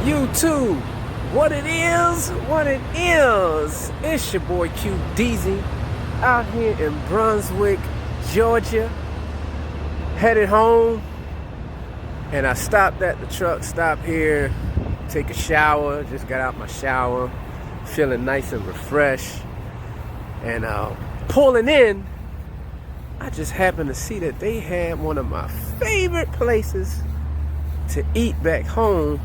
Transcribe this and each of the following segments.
YouTube, what it is, it's your boy Q Deezy out here in Brunswick, Georgia, headed home, and I stopped at the truck stop here, take a shower, just got out my shower, feeling nice and refreshed, and pulling in, I just happened to see that they had one of my favorite places to eat back home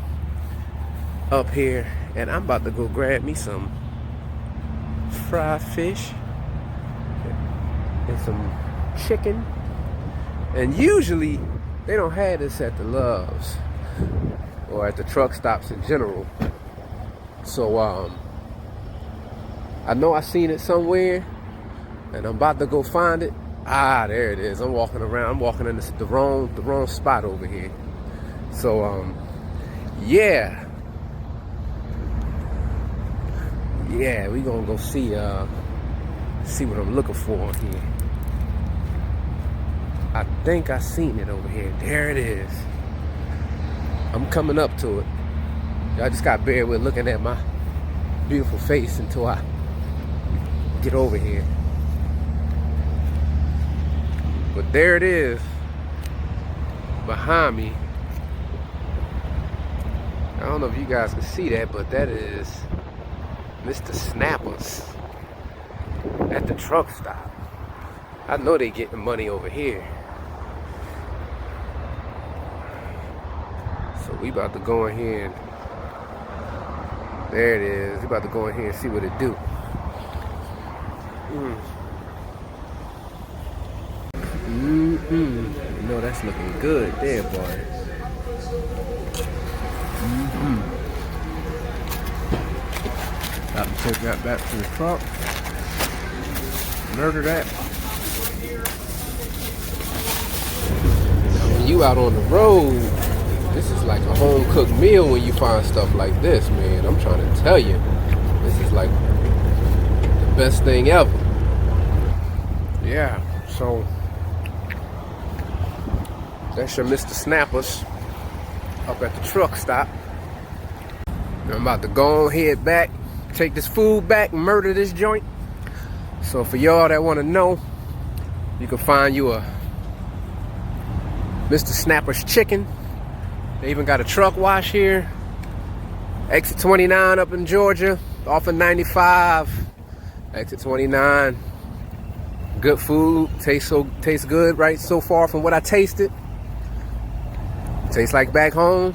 up here, and I'm about to go grab me some fried fish and some chicken. And usually they don't have this at the Loves or at the truck stops in general. So I know I seen it somewhere, and I'm about to go find it. Ah, there it is. I'm walking around. I'm walking in the wrong spot over here. So yeah, we gonna go see what I'm looking for here. I think I seen it over here. There it is. I'm coming up to it. Y'all just got bear with looking at my beautiful face until I get over here. But there it is behind me. I don't know if you guys can see that, but that is Mr. Snapper's at the truck stop. I know they getting money over here. So we about to go in here and there it is. We about to go in here and see what it do. You know that's looking good there, boy. About to take that back to the truck. Murder that. Now, when you out on the road, this is like a home-cooked meal when you find stuff like this, man. I'm trying to tell you. This is like the best thing ever. Yeah, so that's your Mr. Snapper's up at the truck stop. I'm about to go on, head back, take this food back, and murder this joint. So for y'all that want to know, you can find you a Mr. Snapper's chicken. They even got a truck wash here. Exit 29 up in Georgia, off of 95. Exit 29. Good food, tastes good right so far from what I tasted. Tastes like back home.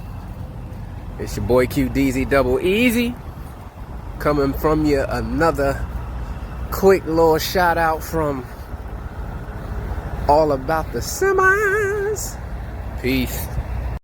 It's your boy Q Deezy Double Easy coming from you. Another quick little shout out from All About the Semis. Peace.